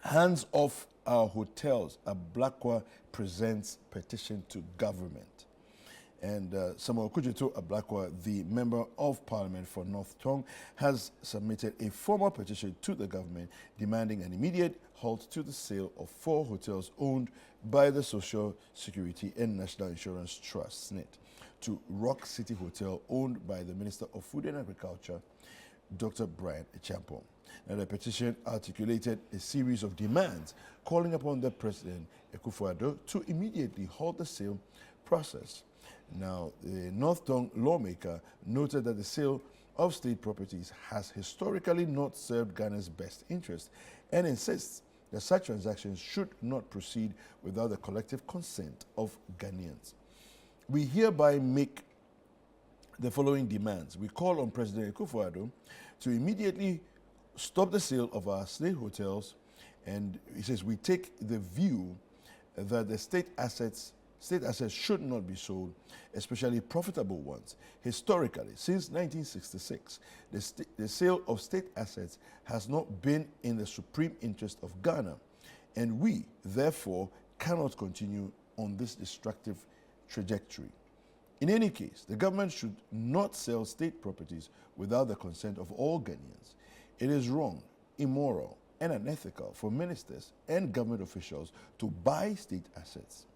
Hands off our hotels. Ablakwa presents petition to government. And Samuel Kujeto Ablakwa, the Member of Parliament for North Tongue, has submitted a formal petition to the government demanding an immediate halt to the sale of 4 hotels owned by the Social Security and National Insurance Trust, SSNIT, to Rock City Hotel, owned by the Minister of Food and Agriculture, Dr. Brian Echampong. Now, the petition articulated a series of demands calling upon the President Akufo-Addo to immediately halt the sale process. Now, the North Tongue lawmaker noted that the sale of state properties has historically not served Ghana's best interest and insists that such transactions should not proceed without the collective consent of Ghanaians. We hereby make the following demands. We call on President Akufo-Addo to immediately stop the sale of our state hotels, and he says we take the view that the state assets should not be sold, especially profitable ones. Historically, since 1966, the sale of state assets has not been in the supreme interest of Ghana, and we, therefore, cannot continue on this destructive trajectory. In any case, the government should not sell state properties without the consent of all Ghanaians. It is wrong, immoral, and unethical for ministers and government officials to buy state assets.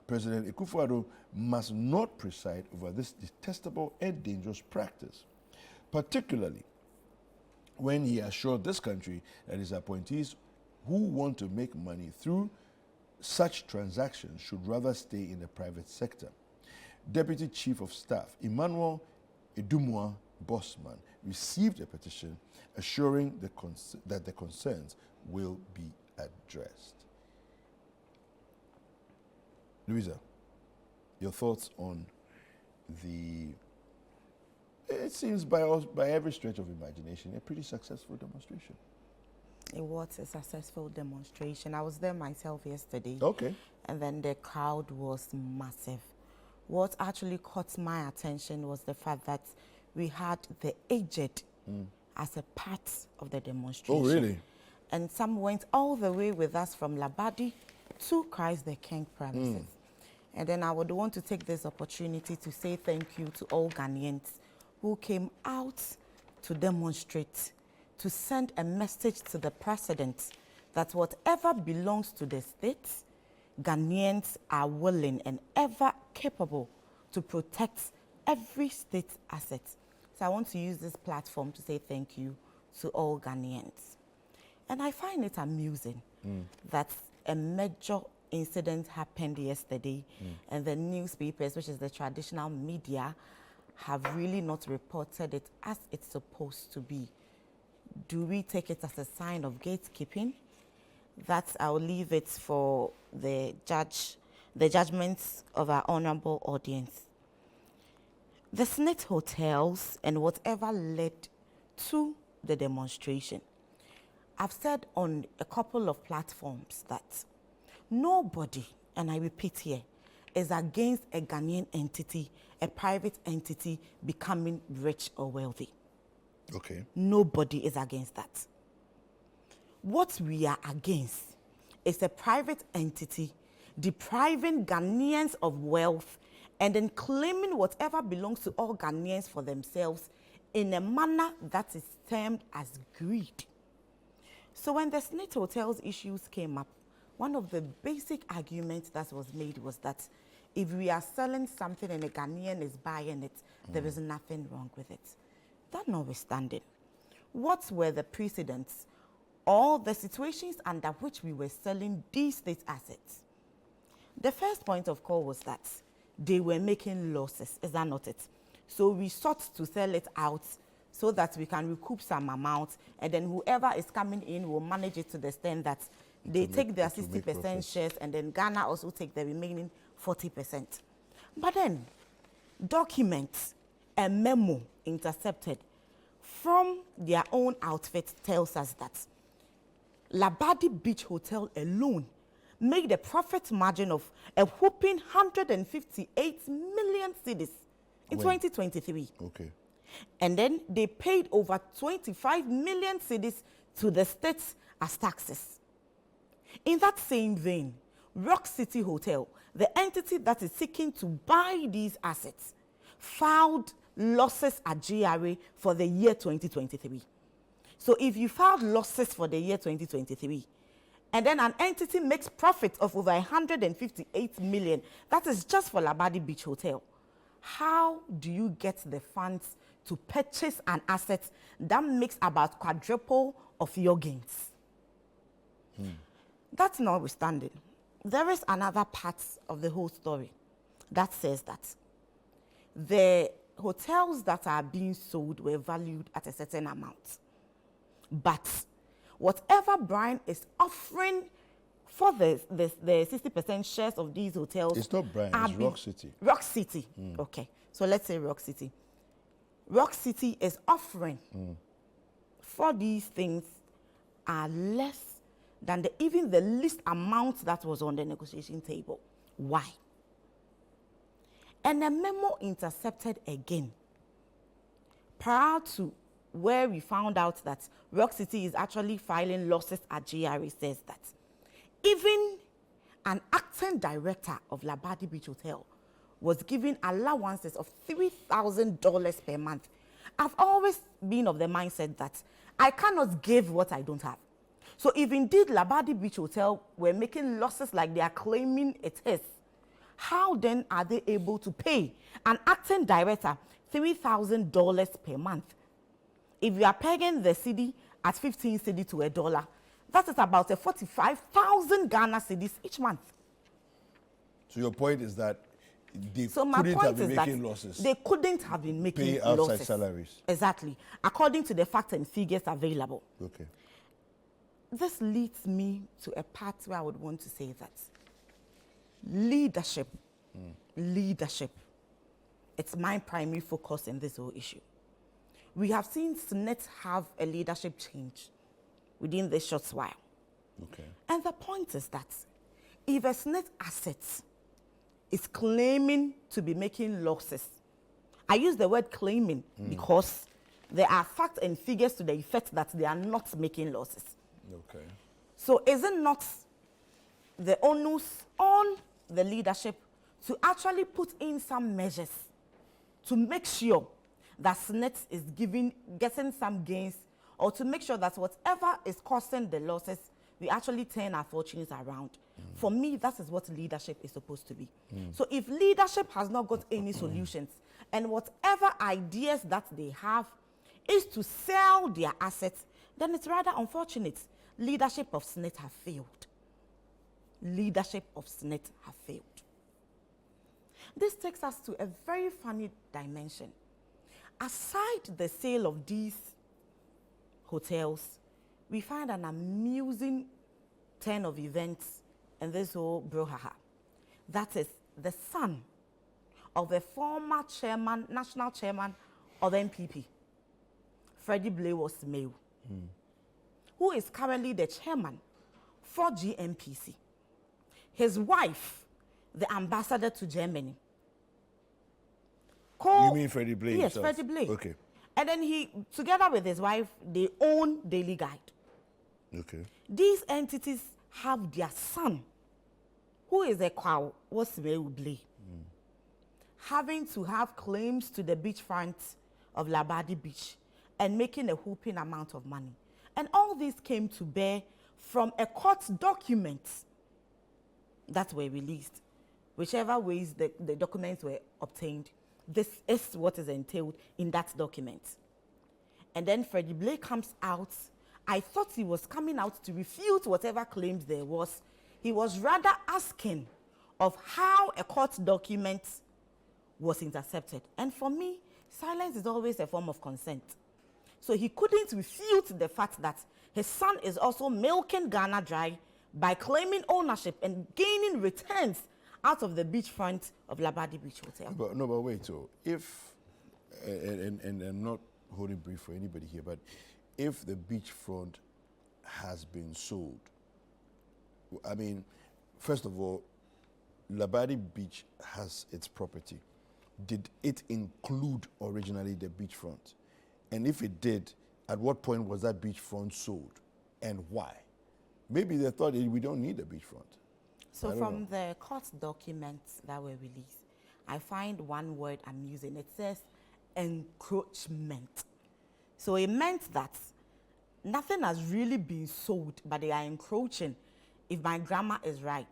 President Akufo-Addo must not preside over this detestable and dangerous practice, particularly when he assured this country that his appointees who want to make money through such transactions should rather stay in the private sector. Deputy Chief of Staff Emmanuel Edumwa Bosman received a petition assuring that the concerns will be addressed. Louisa, your thoughts on the, it seems by every stretch of imagination, a pretty successful demonstration. It was a successful demonstration. I was there myself yesterday. Okay. And then the crowd was massive. What actually caught my attention was the fact that we had the aged as a part of the demonstration. Oh, really? And some went all the way with us from Labadi to Christ the King premises. And then I would want to take this opportunity to say thank you to all Ghanaians who came out to demonstrate, to send a message to the president that whatever belongs to the state, Ghanaians are willing and ever capable to protect every state asset. So I want to use this platform to say thank you to all Ghanaians. And I find it amusing that a major incident happened yesterday and the newspapers, which is the traditional media, have really not reported it as it's supposed to be. Do we take it as a sign of gatekeeping? That I'll leave it for the judgments of our honorable audience. The SSNIT Hotels and whatever led to the demonstration. I've said on a couple of platforms that nobody, and I repeat here, is against a Ghanaian entity, a private entity becoming rich or wealthy. Okay. Nobody is against that. What we are against is a private entity depriving Ghanaians of wealth and then claiming whatever belongs to all Ghanaians for themselves in a manner that is termed as greed. So when the SSNIT Hotels issues came up, one of the basic arguments that was made was that if we are selling something and a Ghanaian is buying it, there is nothing wrong with it. That notwithstanding, what were the precedents or the situations under which we were selling these state assets? The first point of call was that they were making losses. Is that not it? So we sought to sell it out so that we can recoup some amount, and then whoever is coming in will manage it to the extent that they take their 60% shares, and then Ghana also take the remaining 40%. But then, documents, a memo intercepted from their own outfit tells us that Labadi Beach Hotel alone made a profit margin of a whopping 158 million cedis in 2023. Okay. And then they paid over 25 million cedis to the states as taxes. In that same vein, Rock City Hotel, the entity that is seeking to buy these assets, filed losses at GRA for the year 2023. So if you filed losses for the year 2023, and then an entity makes profit of over 158 million, that is just for Labadi Beach Hotel, how do you get the funds to purchase an asset that makes about quadruple of your gains? That's notwithstanding, there is another part of the whole story that says that the hotels that are being sold were valued at a certain amount. But whatever Brian is offering for the 60% shares of these hotels... It's not Brian, it's Rock City. Rock City. Okay. So let's say Rock City. Rock City is offering for these things are less than even the least amount that was on the negotiation table. Why? And a memo intercepted again prior to where we found out that Rock City is actually filing losses at GRA says that even an acting director of Labadi Beach Hotel was given allowances of $3,000 per month. I've always been of the mindset that I cannot give what I don't have. So if indeed Labadi Beach Hotel were making losses like they are claiming it is, how then are they able to pay an acting director $3,000 per month? If you are pegging the cedi at 15 cedi to $1, that is about a 45,000 Ghana cedis each month. So your point is that they So my couldn't point have been is making that losses. they couldn't have been making Pay outside losses. salaries. Exactly, according to the facts and figures available. Okay. This leads me to a part where I would want to say that leadership, it's my primary focus in this whole issue. We have seen SSNIT have a leadership change within this short while. Okay. And the point is that if a SSNIT asset is claiming to be making losses, I use the word claiming because there are facts and figures to the effect that they are not making losses. Okay. So is it not the onus on the leadership to actually put in some measures to make sure that SSNIT is getting some gains, or to make sure that whatever is causing the losses, we actually turn our fortunes around? For me, that is what leadership is supposed to be. So if leadership has not got any solutions, and whatever ideas that they have is to sell their assets, then it's rather unfortunate. Leadership of SSNIT have failed. Leadership of SSNIT have failed. This takes us to a very funny dimension. Aside the sale of these hotels, we find an amusing turn of events in this whole brouhaha. That is the son of the former chairman, national chairman of NPP, Freddie Blewas-Mew, who is currently the chairman for GMPC. His wife, the ambassador to Germany. You mean Freddie Blay? Yes, himself? Freddie Blay. Okay. And then he, together with his wife, they own Daily Guide. Okay. These entities have their son, who is a cow, what's Blay, having to have claims to the beachfront of Labadi Beach and making a whooping amount of money. And all this came to bear from a court document that were released. Whichever ways the documents were obtained, this is what is entailed in that document. And then Freddie Blay comes out. I thought he was coming out to refute whatever claims there was. He was rather asking of how a court document was intercepted. And for me, silence is always a form of consent. So he couldn't refute the fact that his son is also milking Ghana dry by claiming ownership and gaining returns out of the beachfront of Labadi Beach Hotel. But wait, so if, and I'm not holding brief for anybody here, but if the beachfront has been sold, I mean, first of all, Labadi Beach has its property. Did it include originally the beachfront? And if it did, at what point was that beachfront sold and why? Maybe they thought we don't need a beachfront. So from the court documents that were released, I find one word I'm using. It says encroachment. So it meant that nothing has really been sold, but they are encroaching, if my grammar is right,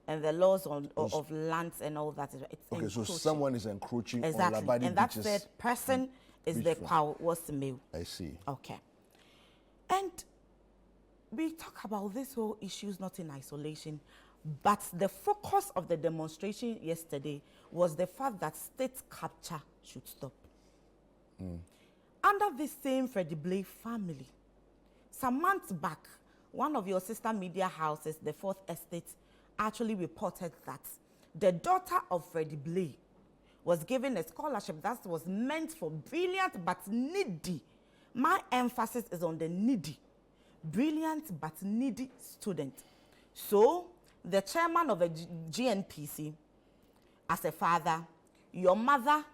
and the laws of lands and all that is right. It's okay, encroaching. so someone is encroaching exactly. on Labadi and that beaches. said person is the Kwao was the male. I see. Okay. And we talk about this whole issues not in isolation, but the focus of the demonstration yesterday was the fact that state capture should stop. Under this same Freddie Blay family, some months back, one of your sister media houses, the Fourth Estate, actually reported that the daughter of Freddie Blay was given a scholarship that was meant for brilliant but needy. My emphasis is on the needy. Brilliant but needy student. So, the chairman of the GNPC, as a father, your mother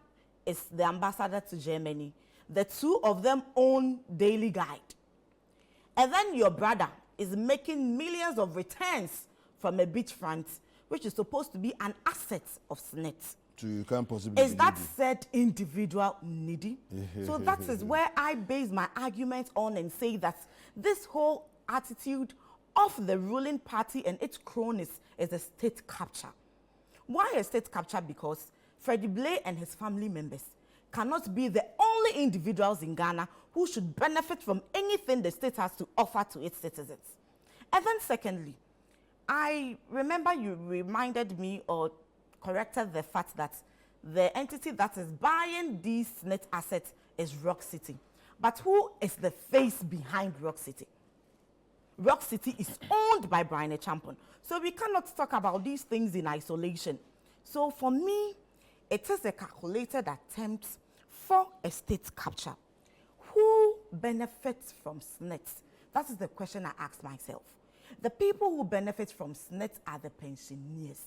is the ambassador to Germany. The two of them own Daily Guide. And then your brother is making millions of returns from a beachfront, which is supposed to be an asset of SSNIT. So you can't possibly is that said individual needy? So that is where I base my argument on and say that this whole attitude of the ruling party and its cronies is a state capture. Why a state capture? Because Freddie Blay and his family members cannot be the only individuals in Ghana who should benefit from anything the state has to offer to its citizens. And then secondly, I remember you reminded me or corrected the fact that the entity that is buying these SSNIT assets is Rock City. But who is the face behind Rock City? Rock City is owned by Brian Champon. So we cannot talk about these things in isolation. So for me, it is a calculated attempt for a state capture. Who benefits from SSNIT? That is the question I ask myself. The people who benefit from SSNIT are the pensioners,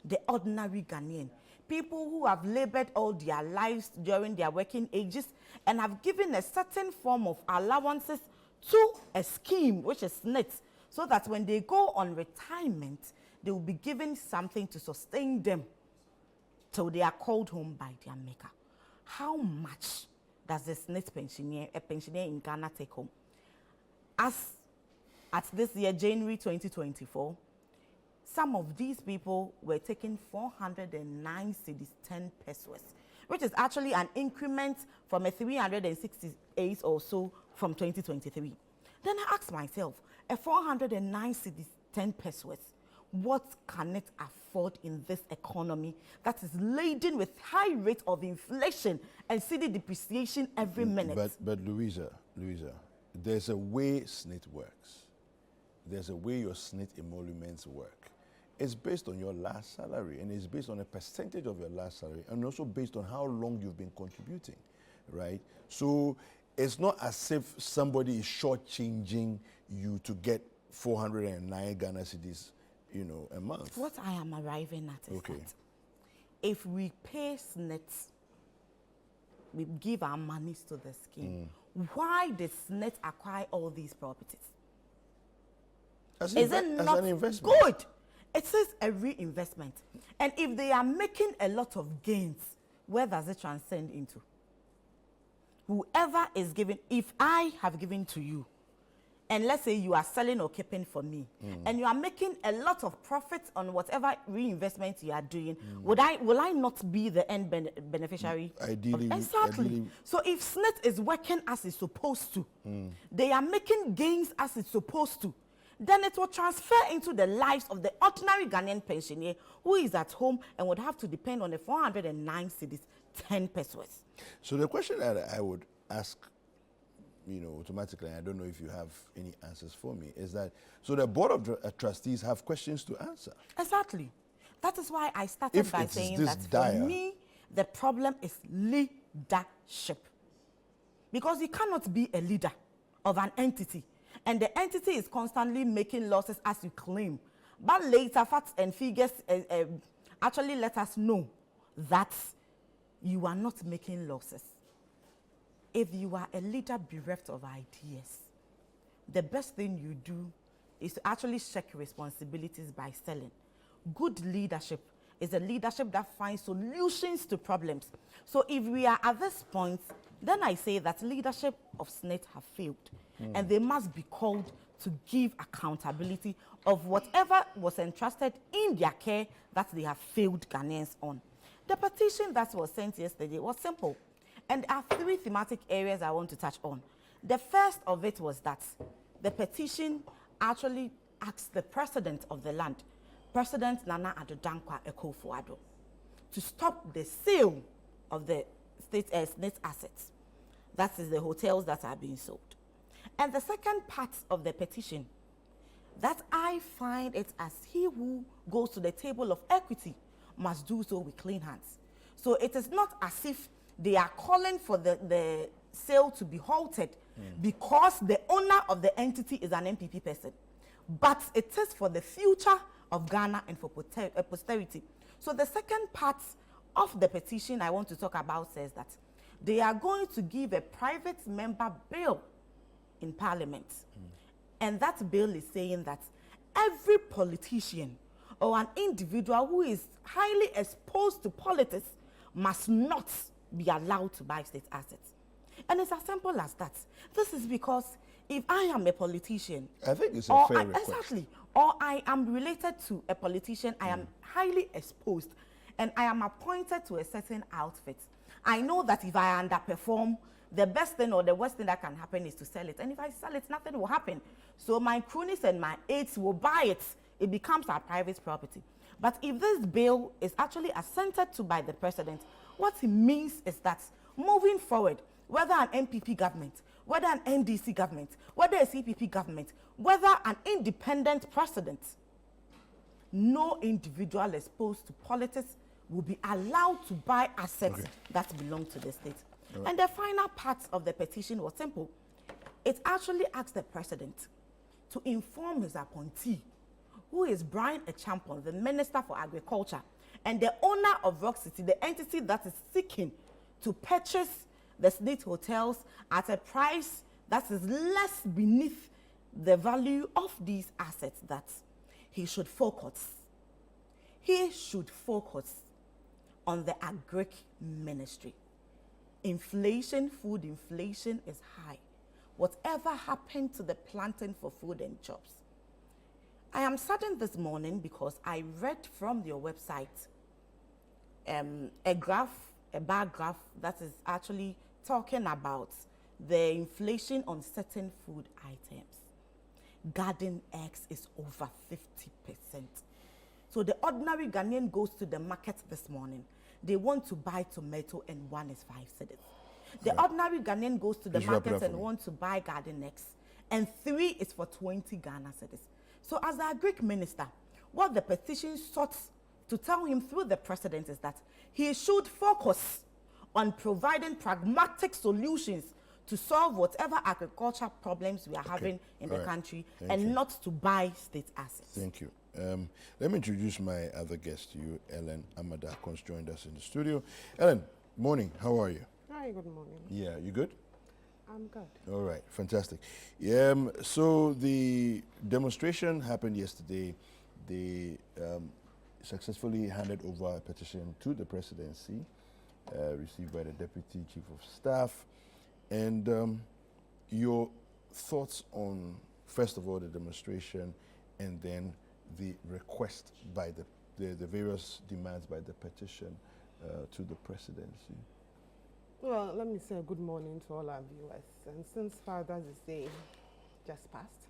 the ordinary Ghanaian, people who have labored all their lives during their working ages and have given a certain form of allowances to a scheme, which is SSNIT, so that when they go on retirement, they will be given something to sustain them till they are called home by their maker. How much does the SSNIT pensioner in Ghana take home? As at this year, January 2024, some of these people were taking 409 cedis 10 pesos, which is actually an increment from a 368 or so from 2023. Then I asked myself, a 409 cedis 10 pesos, what can it afford in this economy that is laden with high rate of inflation and cedi depreciation every minute? But Louisa, there's a way SSNIT works. There's a way your SSNIT emoluments work. It's based on your last salary, and it's based on a percentage of your last salary, and also based on how long you've been contributing, right? So it's not as if somebody is shortchanging you to get 409 Ghana cedis, a month. What I am arriving at is that if we pay SSNIT, we give our monies to the scheme, why did SSNIT acquire all these properties? Is it not an investment? Good? It says a reinvestment. And if they are making a lot of gains, where does it transcend into? Whoever is giving, if I have given to you, and let's say you are selling or keeping for me, and you are making a lot of profits on whatever reinvestment you are doing, will I not be the end beneficiary? Ideally. Exactly. Ideally. So if SSNIT is working as it's supposed to, they are making gains as it's supposed to, then it will transfer into the lives of the ordinary Ghanaian pensioner who is at home and would have to depend on the 409 cedis 10 pesos. So the question that I would ask, automatically, and I don't know if you have any answers for me, is that, so the board of trustees have questions to answer. Exactly. That is why I started by saying that dire, for me, the problem is leadership. Because you cannot be a leader of an entity, and the entity is constantly making losses as you claim. But later, facts and figures actually let us know that you are not making losses. If you are a leader bereft of ideas, the best thing you do is to actually shirk responsibilities by selling. Good leadership is a leadership that finds solutions to problems. So if we are at this point, then I say that leadership of SSNIT have failed. And they must be called to give accountability of whatever was entrusted in their care that they have failed Ghanaians on. The petition that was sent yesterday was simple. And there are 3 thematic areas I want to touch on. The first of it was that the petition actually asked the president of the land, President Nana Addo Dankwa Akufo-Addo, to stop the sale of the SSNIT assets. That is the hotels that are being sold. And the second part of the petition, that I find it as he who goes to the table of equity must do so with clean hands. So it is not as if they are calling for the sale to be halted because the owner of the entity is an MPP person. But it is for the future of Ghana and for posterity. So the second part of the petition I want to talk about says that they are going to give a private member bill in Parliament. And that bill is saying that every politician or an individual who is highly exposed to politics must not be allowed to buy state assets. And it's as simple as that. This is because if I am a politician, I think it's a fair request. Exactly. Or I am related to a politician, I am highly exposed, and I am appointed to a certain outfit. I know that if I underperform, the best thing or the worst thing that can happen is to sell it. And if I sell it, nothing will happen. So my cronies and my aides will buy it. It becomes our private property. But if this bill is actually assented to by the president, what it means is that moving forward, whether an MPP government, whether an NDC government, whether a CPP government, whether an independent president, no individual exposed to politics will be allowed to buy assets that belong to the state. Right. And the final part of the petition was simple. It actually asked the president to inform his appointee, who is Brian Echampon, the Minister for Agriculture, and the owner of Rock City, the entity that is seeking to purchase the SSNIT Hotels at a price that is less beneath the value of these assets, that he should focus. He should focus on the agric ministry. Inflation, food inflation is high. Whatever happened to the planting for food and jobs? I am saddened this morning because I read from your website a bar graph that is actually talking about the inflation on certain food items. Garden eggs is over 50%. So the ordinary Ghanaian goes to the market this morning. They want to buy tomato and one is 5 cedis. The ordinary Ghanaian goes to the market and wants to buy garden eggs, and 3 is for 20 Ghana cedis. So as the Greek minister, what the petition sought to tell him through the president is that he should focus on providing pragmatic solutions to solve whatever agricultural problems we are having in the country, and not to buy state assets. Thank you. Let me introduce my other guest to you, Ellen Amada, who's joined us in the studio. Ellen, morning. How are you? Hi, good morning. Yeah, you good? I'm good. All right, fantastic. So the demonstration happened yesterday. They successfully handed over a petition to the presidency, received by the Deputy Chief of Staff. And your thoughts on, first of all, the demonstration, and then the request by the various demands by the petition to the presidency. Well, let me say good morning to all our viewers. And since Father's Day just passed,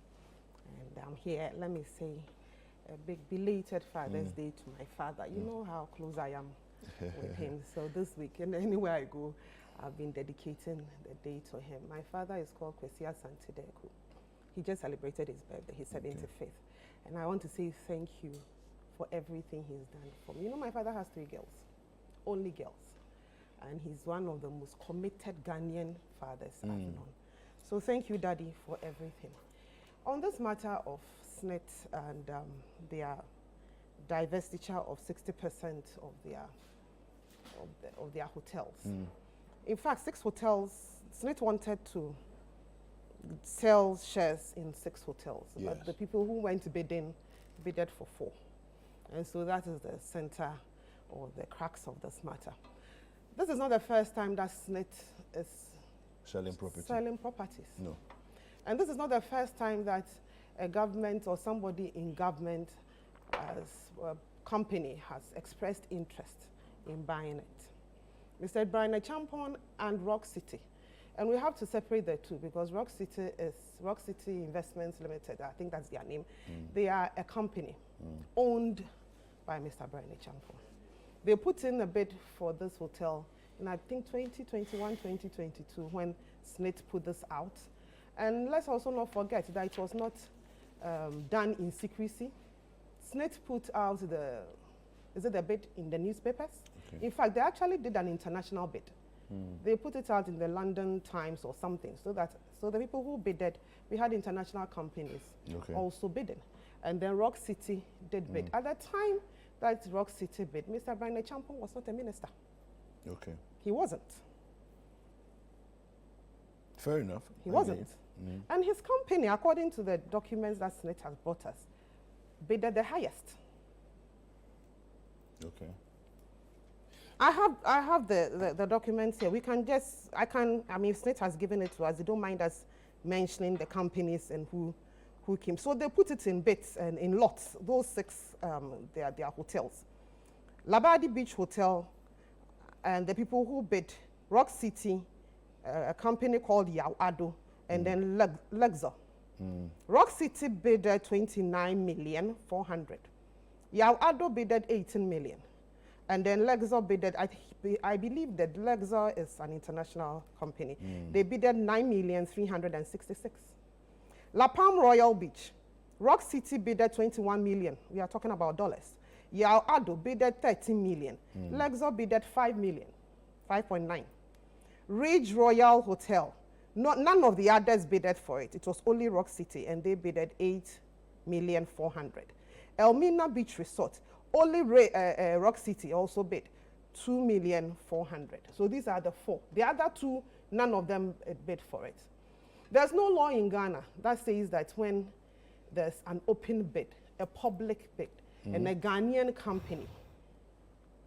and I'm here, let me say a big belated Father's Day to my father. You know how close I am with him. So this week, and anywhere I go, I've been dedicating the day to him. My father is called Kwesia Santideku. He just celebrated his birthday, his 75th. And I want to say thank you for everything he's done for me. You know, my father has 3 girls, only girls. And he's one of the most committed Ghanaian fathers I've known. So thank you, Daddy, for everything. On this matter of SSNIT and their divestiture of 60% of their hotels. In fact, 6 hotels, SSNIT wanted to sell shares in 6 hotels. Yes. But the people who went bidding bidded for 4. And so that is the center or the crux of this matter. This is not the first time that SSNIT is Selling property. selling properties. No. And this is not the first time that a government or somebody in government as a company has expressed interest in buying it. Mr. Brian Champon and Rock City. And we have to separate the two because Rock City is Rock City Investments Limited. I think that's their name. They are a company owned by Mr. Brian Champon. They put in a bid for this hotel in, I think, 2021, 2022 when SSNIT put this out. And let's also not forget that it was not done in secrecy. SSNIT put out the bid in the newspapers. Okay. In fact, they actually did an international bid. They put it out in the London Times or something, so the people who bidded, we had international companies also bidding. And then Rock City did bid. At the time that Rock City bid, Mr. Brian Champon was not a minister. Okay. He wasn't. Fair enough. He wasn't. And his company, according to the documents that SSNIT has brought us, bidded the highest. Okay. I have the documents here. We can just, I mean, SSNIT has given it to us. They don't mind us mentioning the companies and who came. So they put it in bits and in lots. Those 6, they are hotels. Labadi Beach Hotel, and the people who bid, Rock City, a company called Yao Ado, and then Luxor. Rock City bid 29,400,000. Yao Ado bidded 18 million. And then Luxor bidded, I believe that Luxor is an international company. They bidded 9,366,000. La Palm Royal Beach, Rock City bidded 21 million. We are talking about dollars. Yao Ado bidded 13 million. Luxor bidded 5 million, 5.9. Ridge Royal Hotel, none of the others bidded for it. It was only Rock City, and they bidded 8,400,000. Elmina Beach Resort, only Rock City also bid 2,400,000. So these are the 4. The other 2, none of them bid for it. There's no law in Ghana that says that when there's an open bid, a public bid, and a Ghanaian company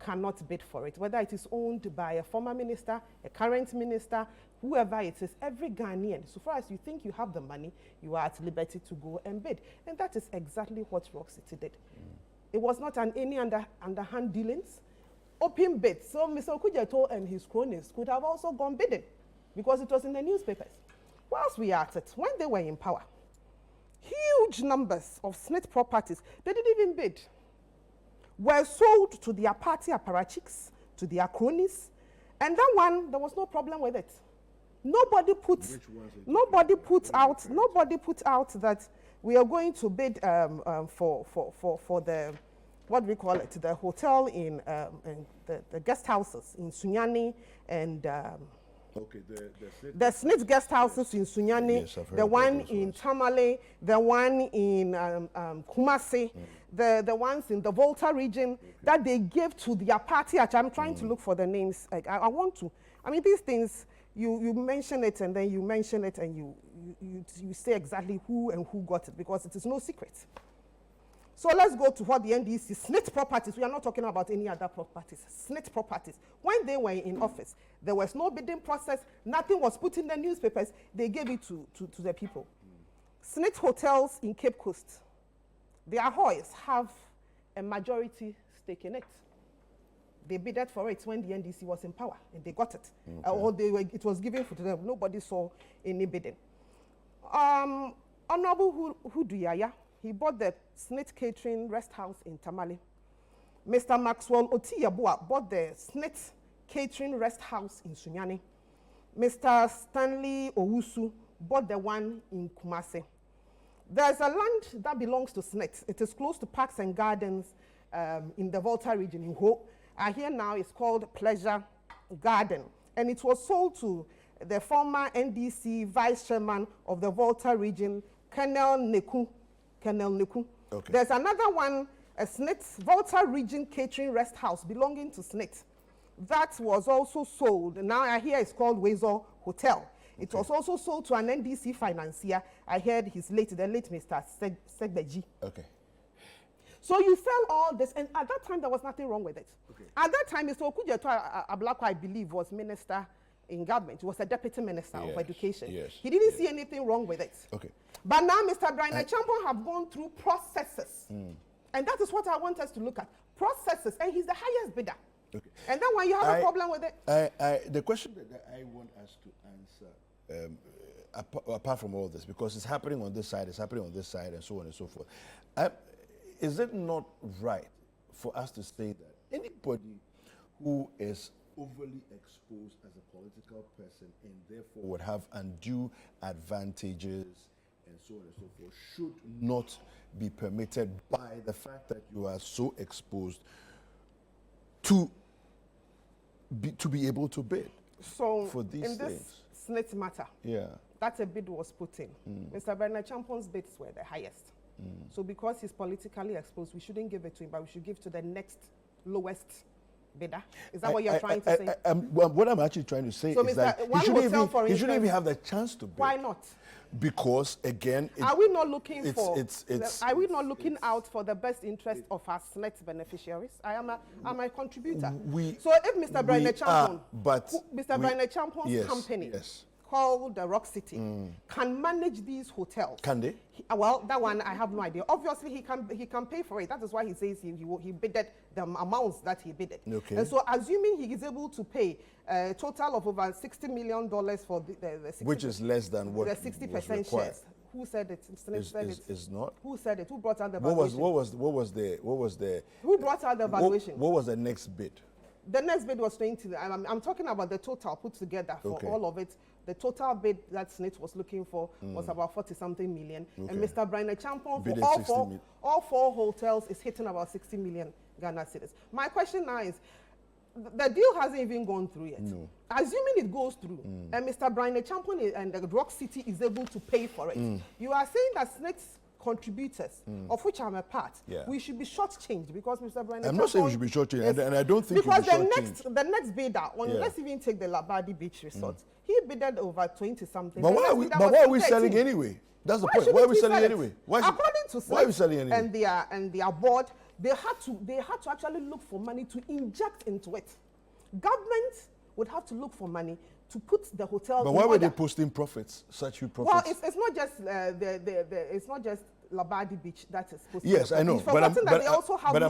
cannot bid for it, whether it is owned by a former minister, a current minister, whoever it is, every Ghanaian, so far as you think you have the money, you are at liberty to go and bid. And that is exactly what Rock City did. It was not any underhand dealings, open bid. So Mr. Okujeto and his cronies could have also gone bidding because it was in the newspapers. Whilst we are at it, when they were in power, huge numbers of SSNIT properties, they didn't even bid, were sold to their party apparatchiks, to their cronies, and that one, there was no problem with it. Nobody put out that we are going to bid for the, what we call it, the hotel in the guest houses in Sunyani and the SSNIT guest houses in Sunyani, yes, the one in Tamale, the one in Kumasi, the ones in the Volta region that they gave to their party. I'm trying to look for the names. I want to. I mean, these things, you mention it and then you mention it and you say exactly who and who got it because it is no secret. So let's go to what the NDC, SSNIT properties, we are not talking about any other properties, SSNIT properties. When they were in office, there was no bidding process, nothing was put in the newspapers, they gave it to the people. SSNIT Hotels in Cape Coast, the Ahoys have a majority stake in it. They bidded for it when the NDC was in power, and they got it. Or it was given to them, nobody saw any bidding. Honorable Huduyaya, he bought the SSNIT Catering Rest House in Tamale. Mr. Maxwell Otiyabua bought the SSNIT Catering Rest House in Sunyani. Mr. Stanley Owusu bought the one in Kumasi. There's a land that belongs to SSNIT. It is close to Parks and Gardens in the Volta region in Ho. Here now it's called Pleasure Garden. And it was sold to the former NDC vice chairman of the Volta region, Colonel Neku. Okay. There's another one, a SSNIT Volta Region Catering Rest House belonging to SSNIT. That was also sold. Now I hear it's called Wezo Hotel. It was also sold to an NDC financier. I heard the late Mr. Segbeji. Okay. So you sell all this, and at that time there was nothing wrong with it. Okay. At that time, Mr. Okudzeto Ablakwa, I believe, was minister in government. He was a deputy minister of education. Yes. He didn't see anything wrong with it. Okay. But now Mr. Brian Champon have gone through processes. And that is what I want us to look at. Processes. And he's the highest bidder. Okay. And then when you have a problem with it. The question that I want us to answer, apart from all this, because it's happening on this side, it's happening on this side, and so on and so forth. Is it not right for us to say that anybody who is overly exposed as a political person and therefore would have undue advantages and so on and so forth should not be permitted by the fact that you are so exposed to be able to bid for these in things? This SSNIT matter, that a bid was put in. Mr. Bernard Champon's bids were the highest. So because he's politically exposed, we shouldn't give it to him, but we should give to the next lowest bidder. Is that what you're trying to say? What I'm actually trying to say is that he shouldn't even have the chance to bid. Why not? Because again, are we not looking out for the best interest of our SSNIT beneficiaries? I'm a contributor. So if Mr. Brian Champon, Mr. Brian Champon's company called the Rock City can manage these hotels. Can they? Well, that one I have no idea. Obviously, he can pay for it. That is why he says he bidded the amounts that he bidded. Okay. And so, assuming he is able to pay a total of over $60 million for the 60%, which is less than what the 60% shares. Who said it? Is not. Who said it? Who brought out the valuation? What was the? Who brought out the valuation? What was the next bid? The next bid was 20. I'm talking about the total put together for all of it. The total bid that SSNIT was looking for was about 40-something million. And Mr. Brian Champon for all four hotels is hitting about 60 million Ghana cedis. My question now is, the deal hasn't even gone through yet. No. Assuming it goes through, and Mr. Brian Champon and the Rock City is able to pay for it, you are saying that SSNIT's contributors, of which I'm a part, we should be shortchanged because Mr. Brian Champon... I'm not saying we should be shortchanged, and I don't think because the next bidder, let's even take the Labadi Beach Resort, he bidded over 20-something. But why are we selling anyway? That's the point. Why are we selling anyway? According to why are we selling anyway? And their board, they had to actually look for money to inject into it. Government would have to look for money to put the hotel. But why were they posting profits, such huge profits? Well, it's not just it's not just Labadi Beach that is posting. Yes, I know. But I'm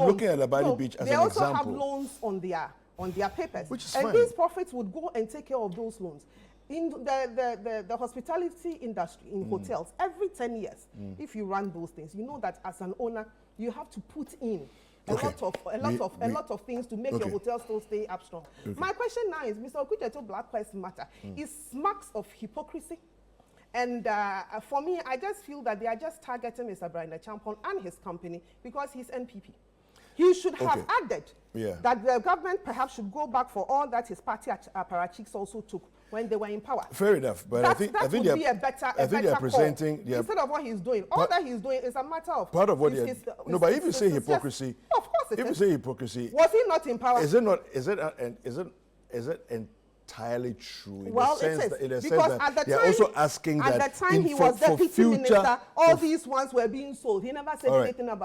looking at Labadi Beach as an example. They also have loans on their papers, which is and fine. These profits would go and take care of those loans. In the hospitality industry, in hotels, every 10 years, if you run those things, you know that as an owner, you have to put in a lot of things to make your hotel still stay up strong. My question now is, Mr. Okudzeto Ablakwa's matter is marks of hypocrisy. And for me, I just feel that they are just targeting Mr. Brian Champon and his company because he's NPP. He should have added that the government perhaps should go back for all that his party apparatchiks also took when they were in power. Fair enough, but I think would be a better presenting instead of what he's doing. All that he's doing is a matter of part of what no. But if you say hypocrisy, of course, if you say hypocrisy, was he not in power? Is it entirely true? Well, it is because at the time, they're also asking at that the time he was deputy minister, all these ones were being sold. He never said anything about